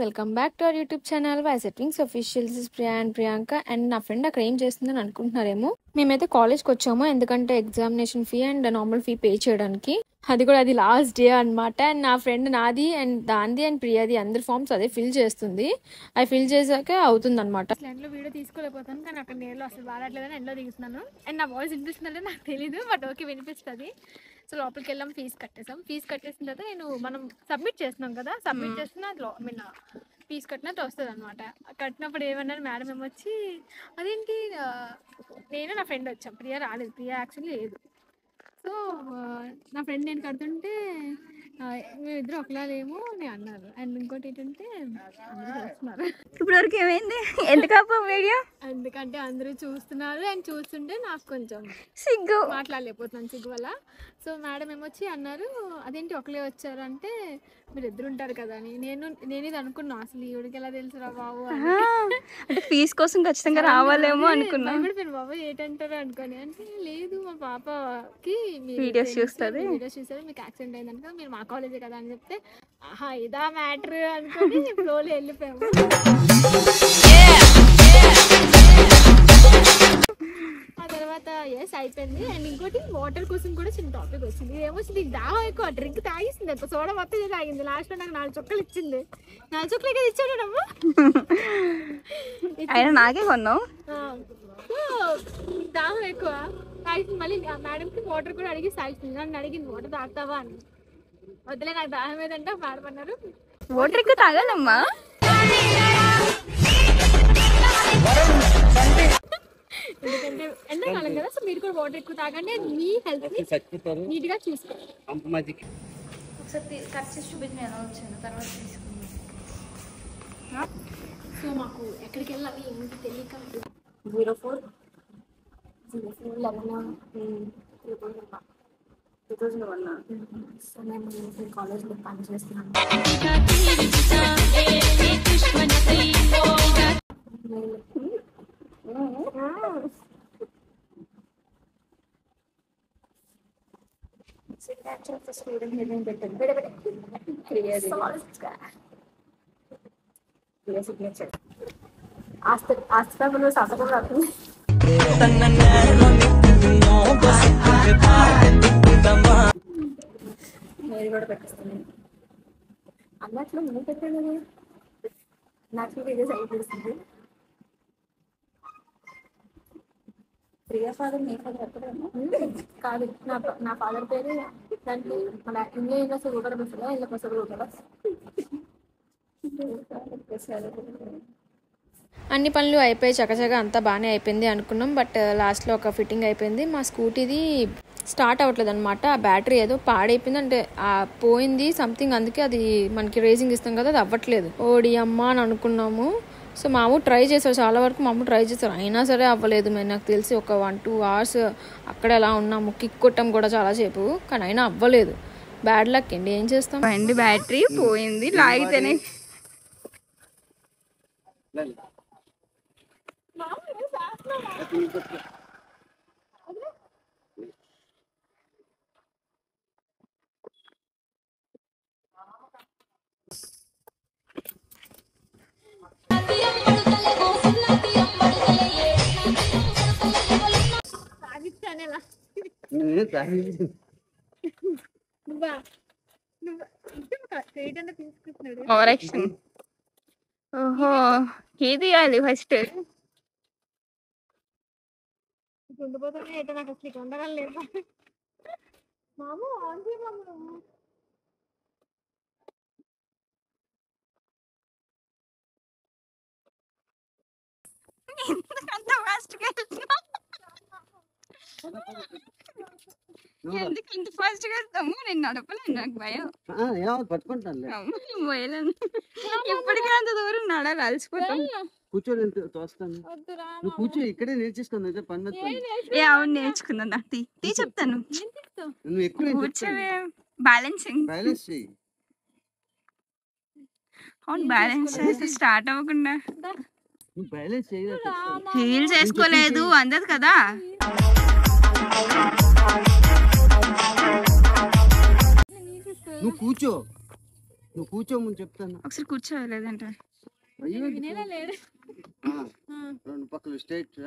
Welcome back to our YouTube channel వైజెట్ wings official. This is Priya and Priyanka. And నా friend అక్కడ ఏం చేస్తుందని అనుకుంటున్నారేమో. మేమైతే కాలేజ్కి వచ్చాము ఎందుకంటే examination fee and normal fee pay చేయడానికి. అది లాస్ట్ డే అనమాట. అండ్ నా ఫ్రెండ్ నాది అండ్ దాంది అండ్ ప్రియాది అందరి ఫామ్స్ అదే ఫిల్ చేస్తుంది. అది ఫిల్ చేశాక అవుతుంది అనమాట. ఎండ్లో వీడియో తీసుకోలేకపోతాను కానీ అక్కడ నేర్లో అసలు వాడట్లేదని ఎండ్లో దిగుతున్నాను. అండ్ నా వాయిస్ వినిపిస్తుందంటే నాకు తెలీదు, బట్ ఓకే వినిపిస్తుంది. సో లోపలికి వెళ్ళాం, ఫీజు కట్టేసాం. ఫీజు కట్టేసిన తర్వాత మనం సబ్మిట్ చేస్తున్నాం కదా, సబ్మిట్ చేస్తున్న ఫీజు కట్టినట్టు వస్తుంది అనమాట. కట్టినప్పుడు ఏమన్నారు మేడం ఏమొచ్చి, అదేంటి నేను నా ఫ్రెండ్ వచ్చాం, ప్రియా రాలేదు, ప్రియా యాక్చువల్లీ లేదు. సో నా ఫ్రెండ్ నేను కడుతుంటే మేమిద్దరు ఒకలా లేము అని అన్నారు. అండ్ ఇంకోటి ఏంటంటే అందరూ చూస్తున్నారు. ఇప్పుడు వరకు ఏమైంది ఎందుకు వీడియో? ఎందుకంటే అందరూ చూస్తున్నారు అండ్ చూస్తుంటే నాకు కొంచెం సిగ్గు, మాట్లాడలేకపోతున్నాను సిగ్గు వల్ల. సో మేడం ఏమొచ్చి అన్నారు, అదేంటి ఒకలే వచ్చారు అంటే మీరు ఇద్దరు ఉంటారు కదా అని. నేను ఇది అనుకున్నా, అసలు ఈవిడికి ఎలా తెలుసురా బాబు అంటే ఫీజు కోసం ఖచ్చితంగా రావాలేమో అనుకున్నా. మీరు బాబు ఏంటంటారు అనుకోని అంటే, లేదు మా పాపకి వీడియోస్ చూస్తుంది, మీకు యాక్సిడెంట్ అయిందనుకో మీరు మా కాలేజే కదా అని చెప్తే, ఆహా ఇదా మ్యాటర్ అనుకొని ఫ్లోలో వెళ్ళిపోయాము. ఆ తర్వాత ఎస్ అయిపోయింది. అండ్ ఇంకోటి వాటర్ కోసం కూడా చిన్న టాపిక్ వచ్చింది. ఏమొచ్చింది, దాహం ఎక్కువ, డ్రింక్ తాగిస్తుంది ఎక్కువ, సోడా మొత్తం తాగింది. లాస్ట్ లో నాకు 4 చుక్కలు ఇచ్చింది. 4 చుక్కలు కదా ఇచ్చాడు అమ్మ, అయినా నాకే కొన్నావు. దాహం ఎక్కువ తాగిస్తుంది. మళ్ళీ మేడంకి వాటర్ కూడా అడిగి తాగిస్తుంది. నన్ను అడిగింది వాటర్ తాగుతావా అని. వద్దులే నాకు దాహం ఏదంటే మేడం అన్నారు వాటర్ ఎక్కువ తాగాలమ్మా. ఎందుకంటే ఎండాకాలం కదా, సో మీరు కూడా వాటర్ ఎక్కువ తాగండి. మీ హెల్త్ నీట్ గా చూసుకోండి. సో మాకు ఎక్కడికి వెళ్ళాలి ఏంటి తెలియక 04/11/2001 సో మేము కాలేజ్లో పని చేస్తున్నాము. ఆస్తిపేపర్లో సంతకం రాకుండా నేను కూడా పెట్టేస్తాను. అన్నట్లు నేను పెట్టాను కదా, నాకు వీడియోస్ అయిపోతుంది. ప్రియా ఫాదర్ మీ ఫాదర్ ఎక్కడేమో కాదు, నా ఫాదర్ పేరు దానికి మన ఇండియా కూడా వస్తుందా, ఇలా వస్తుంది కూడా. అన్ని పనులు అయిపోయి చకచక అంతా బాగానే అయిపోయింది అనుకున్నాం. బట్ లాస్ట్లో ఒక ఫిట్టింగ్ అయిపోయింది. మా స్కూటీది స్టార్ట్ అవ్వట్లేదు అనమాట. ఆ బ్యాటరీ ఏదో పాడైపోయింది, అంటే పోయింది సంథింగ్, అందుకే అది మనకి రేసింగ్ ఇస్తాం కదా, అది అవ్వట్లేదు. ఓడి అమ్మ అని అనుకున్నాము. సో మా అమ్మ ట్రై చేశారు, చాలా వరకు మా అమ్మ ట్రై చేశారు, అయినా సరే అవ్వలేదు. మేము నాకు తెలిసి ఒక 1-2 hours అక్కడే అలా ఉన్నాము, కిక్ కొట్టాం కూడా చాలాసేపు, కానీ అయినా అవ్వలేదు. బ్యాడ్ లక్ అండి, ఏం చేస్తాం. బండి బ్యాటరీ పోయింది, లాగితేనే ఓవరాక్షన్. ఓహో ఏది తీయాలి ఫస్ట్? ఉండిపోతుంది అయితే నాకు అసలు ఉండగలేదు. మాము ఆన్ చేయమా, ఎందుకంత ఫాస్ట్ గా వెళ్తాము? నేను నడపలేను, నాకు భయం. పట్టుకుంటాను ఇప్పటికే అంత దూరం నడాలి, అలసిపోతాం. కూర్చోని తోస్తాను, నువ్వు కూర్చో, ఇక్కడే నేర్చేసుకున్నా పని. అవును నేర్చుకుందా, తీ చెప్తాను. నువ్వు ఎక్కువ కూర్చోవే, బ్యాలెన్సింగ్. బ్యాలెన్స్ చెయ్యి. అవును బ్యాలెన్స్ చేస్తే స్టార్ట్ అవ్వకుండా. నువ్వు బ్యాలెన్స్ చేయలేదు, హీల్స్ వేసుకోలేదు అందదు కదా. నువ్వు కూర్చో, నువ్వు కూర్చోమని చెప్తాను. ఒకసారి కూర్చోలేదంటే అయ్యో వినేలా లేడు. రెండు పక్కలు స్ట్రైట్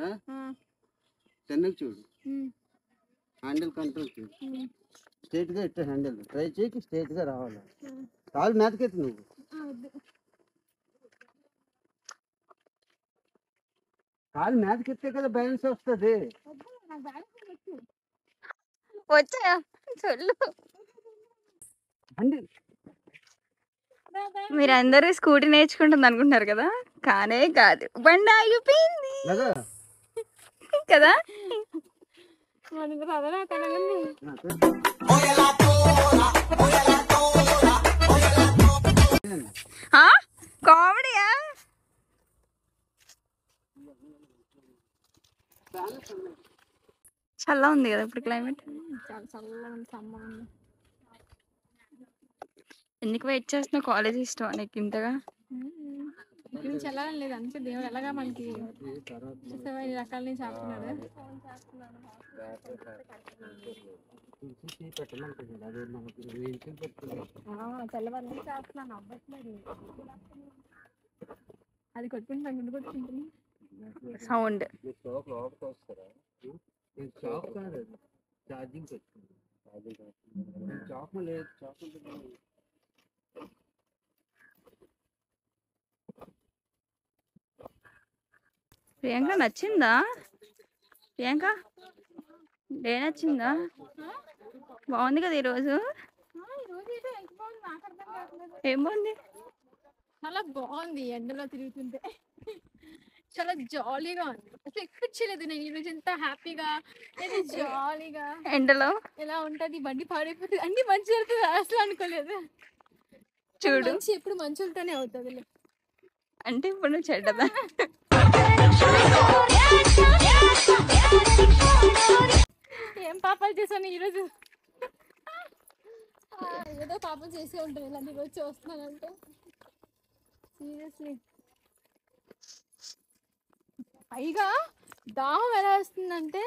టెన్కి చూడు, హ్యాండిల్ కంట్రోల్ చూడు, స్ట్రైట్ గా ఇట్లా హ్యాండిల్ ట్రై చేయకి స్ట్రైట్ గా రావాలి. కాలు మీదకెత్తి నువ్వు, కాలు మీదకెత్తే కదా బ్యాలెన్స్ వస్తుంది. వచ్చాయా చల్లు. హ్యాండిల్ మీరందరూ స్కూటీ నేర్చుకుంటుంది అనుకుంటున్నారు కదా, కానే కాదు, బండి ఆగిపోయింది కదా. కామెడీయా? చల్ల ఉంది కదా ఇప్పుడు క్లైమేట్. ఎందుకు వెయిట్ చేస్తున్నావు? కాలేజ్ ఇష్టం నీకు ఇంతగా? చల్లాలని లేదు అంతే, దేవుడు ఎలాగా మనకి చూసావా ఈ రకాల నుంచి ఆపుతున్నాడు. తెల్లవారు నుంచి ఆపుతున్నాను, అవ్వట్లేదు. అది కొట్టుకుంటున్నాను, గుండు కొట్టుకుంటున్నాను. సౌండ్ ఛార్జింగ్ పెట్టుకుంది. చాక్ లేదు, చాక్ ప్రియాంక నచ్చిందా? ప్రియాంక డే నచ్చిందా? బాగుంది కదా ఈరోజు. ఏం బాగుంది? చాలా బాగుంది. ఎండలో తిరుగుతుంటే చాలా జాలీగా ఉంది. అసలు ఎక్స్పెక్ట్ చేయలేదు నేను ఈరోజు ఎంత హ్యాపీగా జాలీగా ఎండలో ఎలా ఉంటది, బండి పాడైపోతుంది, అన్ని మంచి జరుగుతుంది అసలు అనుకోలేదు. చూడు మంచి ఎప్పుడు మంచులతోనే అవుతుంది. అంటే ఇప్పుడు నువ్వు చెడ్డదా? ఏం పాపాలు చేశాను ఈరోజు? ఏదో పాపం చేసే ఉంటుంది ఇలా ఈరోజు చూస్తున్నానంటే. సీరియస్లీ పైగా దాహం ఎలా వస్తుందంటే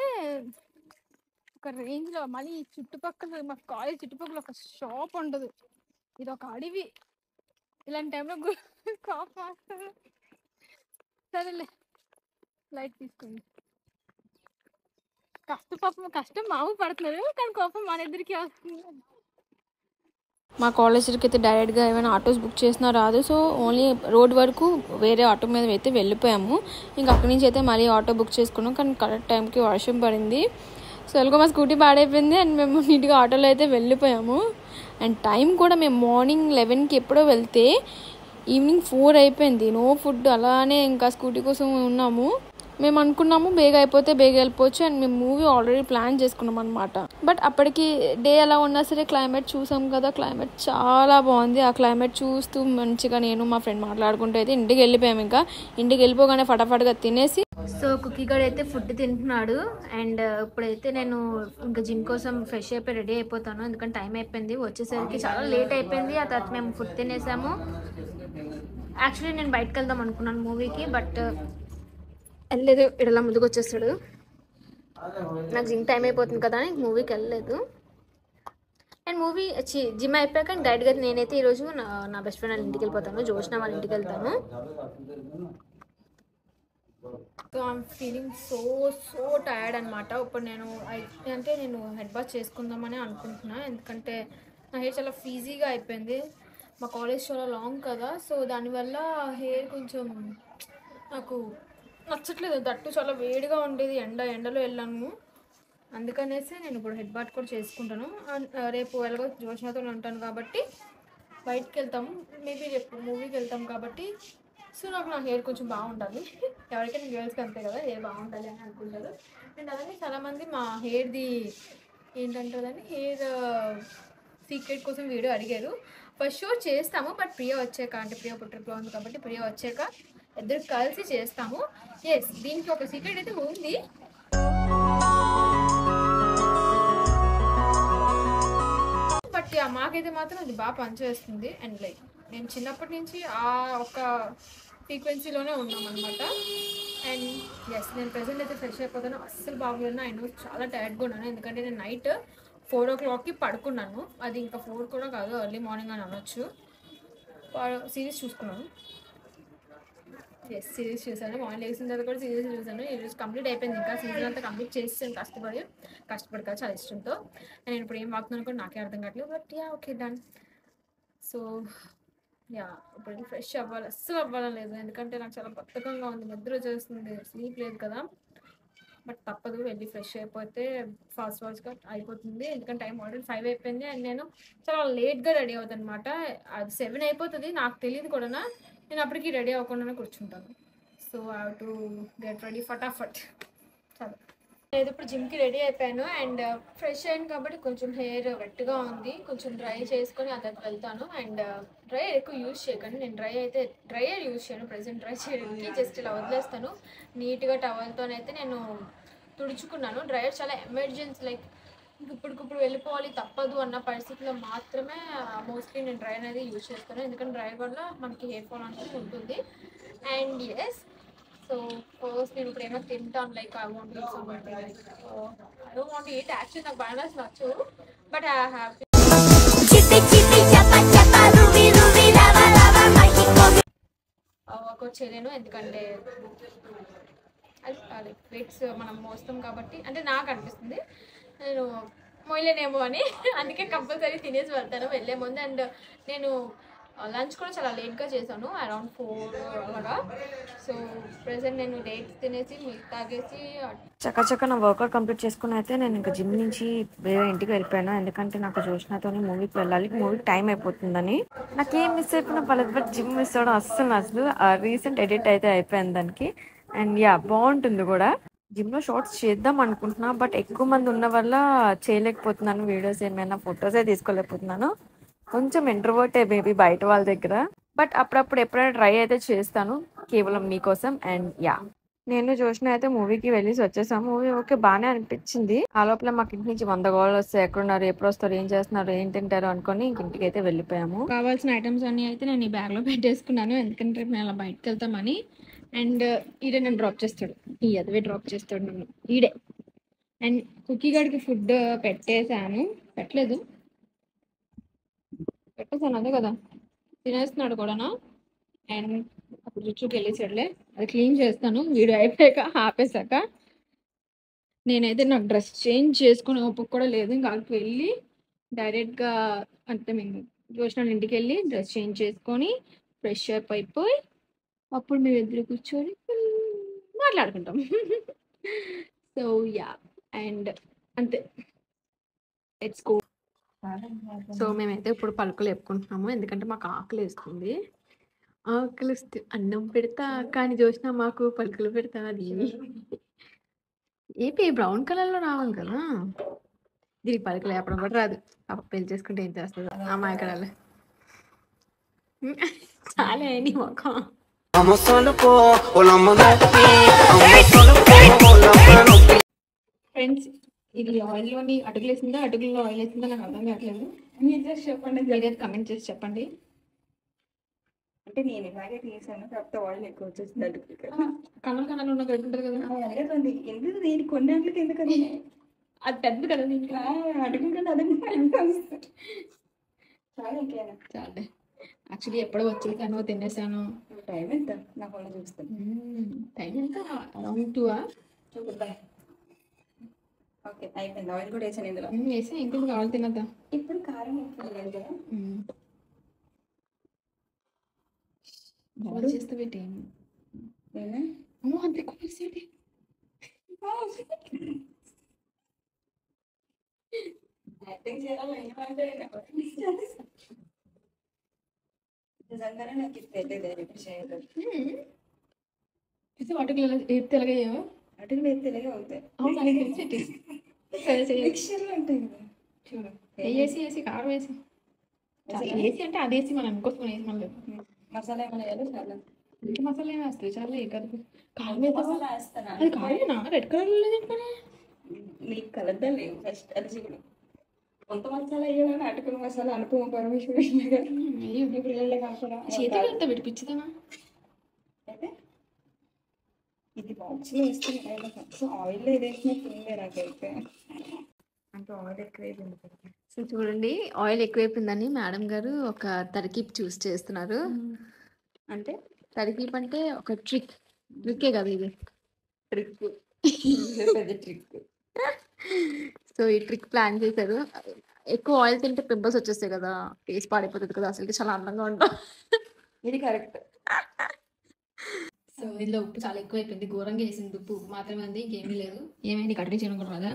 ఒక రేంజ్లో. మళ్ళీ చుట్టుపక్కల మా కాలేజ్ చుట్టుపక్కల ఒక షాప్ ఉండదు, ఇది ఒక అడవి. ఇలాంటి టైంలో కాఫ్ వస్తుంది. సరేలే లైట్ తీసుకోండి. కష్టం మామూలు పడుతున్నారు, కానీ కోపం మన ఇద్దరికి వస్తుంది. మా కాలేజ్కి అయితే డైరెక్ట్గా ఏమైనా ఆటోస్ బుక్ చేసినా రాదు. సో ఓన్లీ రోడ్ వరకు వేరే ఆటో మీద అయితే వెళ్ళిపోయాము. ఇంకా అక్కడి నుంచి అయితే మళ్ళీ ఆటో బుక్ చేసుకున్నాం. కానీ కరెక్ట్ టైంకి వర్షం పడింది. సో ఎలాగో మా స్కూటీ పాడైపోయింది అండ్ మేము నీట్గా ఆటోలో అయితే వెళ్ళిపోయాము. అండ్ టైం కూడా మేము మార్నింగ్ 11కి ఎప్పుడో వెళ్తే ఈవినింగ్ 4 అయిపోయింది. నో ఫుడ్, అలానే ఇంకా స్కూటీ కోసం ఉన్నాము. మేము అనుకున్నాము బేగ అయిపోతే బేగ వెళ్ళిపోవచ్చు అండ్ మేము మూవీ ఆల్రెడీ ప్లాన్ చేసుకున్నాం అనమాట. బట్ అప్పటికి డే ఎలా ఉన్నా సరే క్లైమేట్ చూసాం కదా, క్లైమేట్ చాలా బాగుంది. ఆ క్లైమేట్ చూస్తూ మంచిగా నేను మా ఫ్రెండ్ మాట్లాడుకుంటూ అయితే ఇంటికి వెళ్ళిపోయాము. ఇంకా ఇంటికి వెళ్ళిపోగానే ఫటాఫట్గా తినేసి, సో కుక్కీ గడ్ అయితే ఫుడ్ తింటున్నాడు. అండ్ ఇప్పుడైతే నేను ఇంకా జిమ్ కోసం ఫ్రెష్ అయిపోయి రెడీ అయిపోతాను, ఎందుకంటే టైం అయిపోయింది. వచ్చేసరికి చాలా లేట్ అయిపోయింది. ఆ తర్వాత మేము ఫుడ్ తినేసాము. యాక్చువల్లీ నేను బయటకు వెళ్దాం అనుకున్నాను మూవీకి, బట్ వెళ్ళలేదు. ఇడలా ముందుకు వచ్చేస్తాడు, నాకు జిమ్ టైం అయిపోతుంది కదా అని మూవీకి వెళ్ళలేదు. అండ్ మూవీ జిమ్ అయిపోయాక డైరెక్ట్గా నేనైతే ఈరోజు నా బెస్ట్ ఫ్రెండ్ వాళ్ళ ఇంటికి వెళ్ళిపోతాను, జోష్న వాళ్ళ ఇంటికి వెళ్తాను. So I'm feeling so tired అనమాట. ఇప్పుడు నేను హెడ్ బాత్ చేసుకుందామని అనుకుంటున్నాను, ఎందుకంటే నా హెయిర్ చాలా ఫీజీగా అయిపోయింది. మా కాలేజ్ చాలా లాంగ్ కదా, సో దానివల్ల హెయిర్ కొంచెం నాకు నచ్చట్లేదు. దట్టు చాలా వేడిగా ఉండేది, ఎండలో వెళ్ళాను. అందుకనేసి నేను ఇప్పుడు హెడ్ బాత్ కూడా చేసుకుంటాను. రేపు ఎలాగో జోష్నతో ఉంటాను కాబట్టి బయటికి వెళ్తాము, మేబీ రేపు మూవీకి వెళ్తాం కాబట్టి. సో నాకు నా హెయిర్ కొంచెం బాగుండాలి. ఎవరికైనా గర్ల్స్కి అంతే కదా, హెయిర్ బాగుండాలి అని అనుకుంటారు. అండ్ అలానే చాలామంది మా హెయిర్ది ఏంటంటారని హెయిర్ సీక్రెట్ కోసం వీడియో అడిగారు. ఫస్ట్ షూర్ చేస్తాము, బట్ ప్రియ వచ్చాక, అంటే ప్రియ పుట్టినప్పుడు ఉంది కాబట్టి ప్రియ వచ్చాక ఇద్దరు కలిసి చేస్తాము. ఎస్, దీనికి ఒక సీక్రెట్ అయితే ఉంది. బట్ మాకైతే మాత్రం అది బాగా పనిచేస్తుంది. అండ్ లైక్ నేను చిన్నప్పటి నుంచి ఆ ఒక ఫ్రీక్వెన్సీలోనే ఉన్నాం అనమాట. అండ్ ఎస్, నేను ప్రెసెంట్ అయితే ఫ్రెష్ అయిపోతాను. అస్సలు బాగోలేదు, నేను చాలా టైర్డ్గా ఉన్నాను, ఎందుకంటే నేను నైట్ 4 o'clockకి పడుకున్నాను. అది ఇంకా 4 కూడా కాదు, ఎర్లీ మార్నింగ్ అని అనొచ్చు. సిరీస్ చూసుకున్నాను. ఎస్, సిరీస్ చూసాను. మార్నింగ్ లేచిన తర్వాత కూడా సిరీస్ చూసాను. ఈరోజు కంప్లీట్ అయిపోయింది. ఇంకా సీజన్ అంతా కంప్లీట్ చేసాను కష్టపడి కదా, చాలా ఇష్టంతో. నేను ఇప్పుడు ఏం వాడుతున్నాను కూడా నాకే అర్థం కావట్లేదు. But yeah, okay, done. So yeah, ఇప్పుడు ఫ్రెష్ అవ్వాలి. అస్సలు అవ్వాలని లేదు, ఎందుకంటే నాకు చాలా బద్ధకంగా ఉంది, నిద్ర వచ్చేస్తుంది, స్లీప్ లేదు కదా. బట్ తప్పదు, వెళ్ళి ఫ్రెష్ అయిపోతే ఫాస్ట్గా అయిపోతుంది. ఎందుకంటే టైం ఆల్రెడీ 5 అయిపోయింది. అండ్ నేను చాలా లేట్గా రెడీ అవుతాను అనమాట. అది 7 అయిపోతుంది, నాకు తెలియదు కూడా. నేను అప్పటికి రెడీ అవ్వకుండానే కూర్చుంటాను. So I have to get ready ఫటాఫట్. చాలా లేదు, ఇప్పుడు జిమ్కి రెడీ అయిపోయాను అండ్ ఫ్రెష్ అయ్యాను కాబట్టి కొంచెం హెయిర్ వెట్గా ఉంది. కొంచెం డ్రై చేసుకొని అతనికి వెళ్తాను. అండ్ డ్రైయర్ ఎక్కువ యూజ్ చేయకండి. నేను డ్రైయర్ యూజ్ చేయను ప్రెసెంట్. డ్రై చేయడానికి జస్ట్ ఇలా వదిలేస్తాను నీట్గా టవల్తోనైతే. నేను తుడుచుకున్నాను. డ్రైయర్ చాలా ఎమర్జెన్సీ, లైక్ ఇప్పుడు వెళ్ళిపోవాలి తప్పదు అన్న పరిస్థితిలో మాత్రమే మోస్ట్లీ నేను డ్రైయర్ అనేది యూజ్ చేస్తాను. ఎందుకంటే డ్రైయర్ వల్ల మనకి హెయిర్ ఫాల్ అనేది ఉంటుంది. అండ్ ఎస్, సో ఫస్ట్ నేను ఇప్పుడు ఏమైనా తింటాను, like I want eat something. I don't want eat, actually నాకు బనానాస్ నచ్చు, బట్ ఐ హ్యావ్ వర్కౌట్ చేయలేను. ఎందుకంటే అది వెయిట్స్ మనం మోస్తాం కాబట్టి, అంటే నాకు అనిపిస్తుంది నేను మోయలేనేమో అని. అందుకే కంపల్సరీ తినేసి వెళ్తాను వెళ్ళే ముందు. అండ్ నేను లంచ్ కూడా చాలా లేట్గా చేశాను, అరౌండ్ 4 అలాగా. సో ప్రెసెంట్ నేను లేట్ తినేసి మిల్క్ తాగేసి చక్కచక్క నా వర్కౌట్ కంప్లీట్ చేసుకుని అయితే నేను ఇంకా జిమ్ నుంచి వేరే ఇంటికి వెళ్ళిపోయాను. ఎందుకంటే నాకు జోష్నాతో మూవీకి వెళ్ళాలి, మూవీకి టైం అయిపోతుందని. నాకేం మిస్ అయిపోయినా పర్లేదు, బట్ జిమ్ మిస్ అవ్వడం అస్సలు నచ్చదు. రీసెంట్ ఎడిట్ అయితే అయిపోయింది దానికి. అండ్ యా, బాగుంటుంది కూడా. జిమ్లో షార్ట్స్ చేద్దాం అనుకుంటున్నా, బట్ ఎక్కువ మంది ఉన్న వల్ల చేయలేకపోతున్నాను. వీడియోస్ ఏమైనా ఫొటోసే తీసుకోలేకపోతున్నాను. కొంచెం ఇంట్రోవర్టే మేబీ బయట వాళ్ళ దగ్గర, బట్ అప్పుడప్పుడు ఎప్పుడైనా ట్రై అయితే చేస్తాను, కేవలం మీకోసం. అండ్ యా, నేను జోష్న అయితే మూవీకి వెళ్ళేసి వచ్చేసాము. మూవీ ఓకే, బాగానే అనిపించింది. ఆ లోపల మాకు ఇంటి నుంచి 100 కాల్ వస్తాయి, ఎక్కడున్నారు, ఎప్పుడు వస్తారు, ఏం చేస్తున్నారు, ఏం తింటారు అనుకొని ఇంటికి అయితే వెళ్ళిపోయాము. కావాల్సిన ఐటమ్స్ అన్ని అయితే నేను ఈ బ్యాగ్లో పెట్టేసుకున్నాను, ఎందుకంటే మేము అలా బయటకు వెళ్తామని. అండ్ ఈడే నన్ను డ్రాప్ చేస్తాడు, ఈ అదవే డ్రాప్ చేస్తాడు నన్ను ఈడే. అండ్ కుకీ గడికి ఫుడ్ పెట్టేశాను, పెట్టలేదు, పెట్టేసాను అదే కదా, తినేస్తున్నాడు కూడానా. అండ్ అప్పుడు రుచుకి వెళ్ళేసాడులే, అది క్లీన్ చేస్తాను వీడియో అయిపోయాక, ఆపేశాక. నేనైతే నాకు డ్రెస్ చేంజ్ చేసుకునే ఓపిక కూడా లేదు. ఇంకా అక్కడికి వెళ్ళి డైరెక్ట్గా అంటే మేము జోష్న ఇంటికి వెళ్ళి డ్రెస్ చేంజ్ చేసుకొని ఫ్రెష్ అప్ అయిపోయి అప్పుడు మేము ఇద్దరు కూర్చొని మాట్లాడుకుంటాం. సో యా, అండ్ అంతే, లెట్స్ గో. సో మేమైతే ఇప్పుడు పలుకులు చెప్పుకుంటున్నాము, ఎందుకంటే మాకు ఆకలి వేస్తుంది. ఆకలి వస్తే అన్నం పెడతా, కానీ చూసినా మాకు పలుకులు పెడతా. అది ఏపీ బ్రౌన్ కలర్లో రావాలి కదా, దీనికి పలుకులు వేపడం కూడా రాదు. పెళ్లి చేసుకుంటే ఏం చేస్తుంది అమ్మాయికడాలు. చాలా నీ మొఖం. ఫ్రెండ్స్, ఇది ఆయిల్లోని అటుకులు వేసిందా, అటుకుల్లో ఆయిల్ వేసిందా నాకు అర్థం కావట్లేదు. మీరు చేసి చెప్పండి, మీరైతే కమెంట్ చేసి చెప్పండి. అంటే నేను ఇలాగే తీసాను, కాకపోతే ఆయిల్ ఎక్కువ వచ్చేసింది అటుకులకి. కన్నలు ఉన్న గడ్డి ఉంటుంది కదా, అలాగేదండి. ఎందుకు దీని కొన్ని గంటలకి ఎందుకని, అది పెద్ద కదా దీంట్లో అటుకుల కంటే అదే చాలా ఇంకేనా. చాలే, యాక్చువల్లీ ఎప్పుడో వచ్చేసాను, తినేసాను. టైం ఎంత నా ఫోన్లో చూస్తాను. టైం ఎంత, అరౌండ్ 2 చూద్దాం. ఓకే, అయిపోయింది. ఆయిల్ కూడా వేసాను ఇందులో. వేసా, ఇంకొక కావాలి తినద్దా. ఇప్పుడు కారం ఎక్కువ లేదు కదా, బాగా చేస్తే పెట్టి అంత ఎక్కువ వేసేది. నిజంగానే నాకు ఇది తెలియదు, ఇప్పుడు చేయలేదు. అటుకులు తెలగయ్యావా, అటుకులు అయితే తెలియదు అవుతాయి. మిక్చర్లు ఉంటాయి కదా, చూడు వేసి కారం వేసి వేసి అంటే అది వేసి మనం ఇంకోసం వేసి మళ్ళీ మసాలా ఏమైనా వేయాలి. చాలా ఇంటి మసాలా ఏమి వేస్తుంది, చాలా ఏ కదా కారం మసాలా వేస్తాను. అది కారమేనా, రెడ్ కలర్ లేదు. నీకు కలద్దా లేవు ఫస్ట్ అది చూడు. కొంత మసాలా వేయాలని అటుకుల మసాలా అనుపమ పరమేశ్వరి గారు ఇప్పుడు వెళ్ళే కాకుండా చేతికి ఎంత విడిపించదనా. అయితే ఇది బాక్స్లో వేస్తే ఆయిల్లో ఇది వేసినట్టు ఉంది నాకైతే. అంటే ఆయిల్ ఎక్కువైపోయింది. సో చూడండి, ఆయిల్ ఎక్కువైపోయిందని మేడం గారు ఒక తరకీప్ చూస్ చేస్తున్నారు. అంటే తరకీప్ అంటే ఒక ట్రిక్కే కదా ఇది. ట్రిక్ పెద్ద ట్రిక్. సో ఈ ట్రిక్ ప్లాన్ చేశారు. ఎక్కువ ఆయిల్ తింటే పింపుల్స్ వచ్చేస్తాయి కదా, ఫేస్ పాడైపోతుంది కదా, అసలు చాలా అందంగా ఉంటాం. ఇది కరెక్ట్. సో ఇందులో ఉప్పు చాలా ఎక్కువ అయిపోయింది, ఘోరంగా వేసింది. ఉప్పు మాత్రమే ఉంది, ఇంకేమీ లేదు. ఏమైంది కట్టడి చేయడం కూడా రాదా?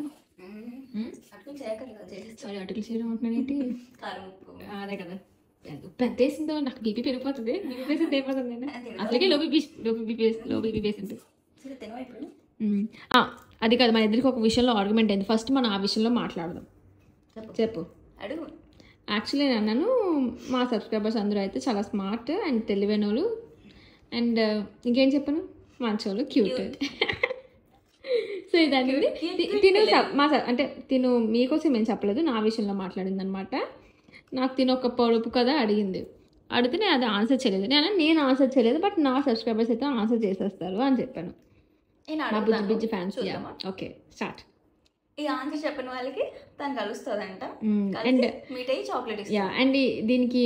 అటుకులు చేయగలరా చేసేస్తా. సారీ, అటుకులు చేయడం అంటున్నాను ఏంటి? కారం ఉప్పు. అదే కదా, ఉప్పు ఎంత వేసిందో నాకు బీపీ పెరిగిపోతుంది. బీపీ పేషెంట్ అయిపోతుంది నేను. అసలుకే లో బీపీ పేషెంట్. తినవా ఇప్పుడు? అది కాదు, మన ఇద్దరికి ఒక విషయంలో ఆర్గ్యుమెంట్ అయింది. ఫస్ట్ మనం ఆ విషయంలో మాట్లాడదాం. చెప్పు. అడుగు. యాక్చువల్లీ నేను అన్నాను, మా సబ్స్క్రైబర్స్ అందరూ అయితే చాలా స్మార్ట్ అండ్ తెలివైన వాళ్ళు, అండ్ ఇంకేం చెప్పను, మంచోళ్ళు, క్యూట్. సో ఇదండి తిను అంటే తిను మీకోసం ఏం చెప్పలేదు, నా విషయంలో మాట్లాడింది అనమాట. నాకు తిను ఒక పొడుపు కదా అడిగింది, అడిగితే నేను అది ఆన్సర్ చేయలేదు. నేను ఆన్సర్ చేయలేదు, బట్ నా సబ్స్క్రైబర్స్ అయితే ఆన్సర్ చేసేస్తారు అని చెప్పాను. మా బుజ్జి ఫ్యాన్స్. Okay, start. ఈ ఆన్సర్ చెప్పిన వాళ్ళకి తను కలుస్తుందంట, అండ్ మీట్ అయ్యి చాక్లెట్ ఇస్తుంది. యా, అండ్ దీనికి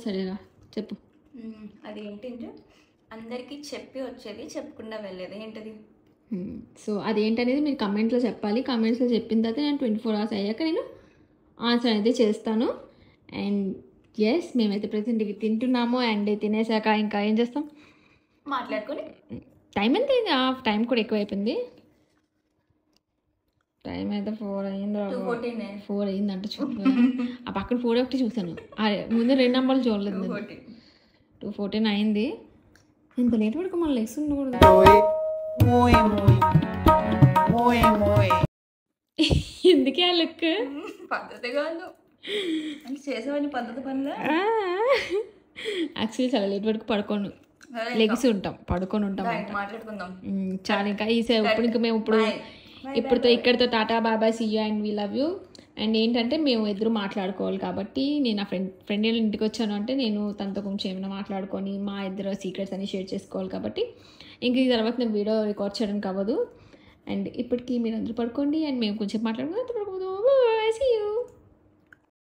సరేనా చెప్పు. అది ఏంటంటే అందరికీ చెప్పి వచ్చేది, చెప్పకుండా వెళ్ళేది. ఏంటది? సో అదేంటనేది మీరు కమెంట్లో చెప్పాలి. కమెంట్స్లో చెప్పిన తర్వాత నేను 24 hours అయ్యాక నేను ఆన్సర్ అయితే చేస్తాను. అండ్ ఎస్, మేమైతే ప్రజెంట్ ఇవి తింటున్నాము. అండ్ తినేసాక ఇంకా ఏం చేస్తాం, మాట్లాడుకొని. టైం ఎంత అయింది? టైం కూడా ఎక్కువ అయిపోయింది. టైం అయితే 4 అయింది. 4 అయిందంట. చూడు, ఆ పక్కన 4 ఒకటి చూసాను, ముందు 2 నెంబర్లు చూడలేదు. 2:14 అయింది. ఇంత లేట్ పడుకో, మళ్ళీ లెగ్స్ ఉండకూడదు. ఎందుకే ఆ లుక్? పద్ధతి కాదు, చేసేవాడిని పద్ధతి పనిగా. యాక్చువల్లీ చాలా లేట్ వరకు పడుకోను, లెగ్స్ ఉంటాం, పడుకొని ఉంటాం. మాట్లాడుకుందాం చాలా ఇంకా ఇప్పుడు మేము ఇప్పుడుతో ఇక్కడితో టాటా బాబాయ్, see you and we love you. And ఏంటంటే మేము ఇద్దరు మాట్లాడుకోవాలి కాబట్టి, నేను నా ఫ్రెండ్ ఇంటికి వచ్చాను అంటే నేను తనతో కొంచెం ఏమైనా మాట్లాడుకొని మా ఇద్దరు సీక్రెట్స్ అన్ని షేర్ చేసుకోవాలి కాబట్టి ఇంక ఈ తర్వాత నేను వీడియో రికార్డ్ చేయడానికి అవ్వదు. అండ్ ఇప్పటికీ మీరు అందరూ పడుకోండి, అండ్ మేము కొంచెం మాట్లాడుకుందాం. See you.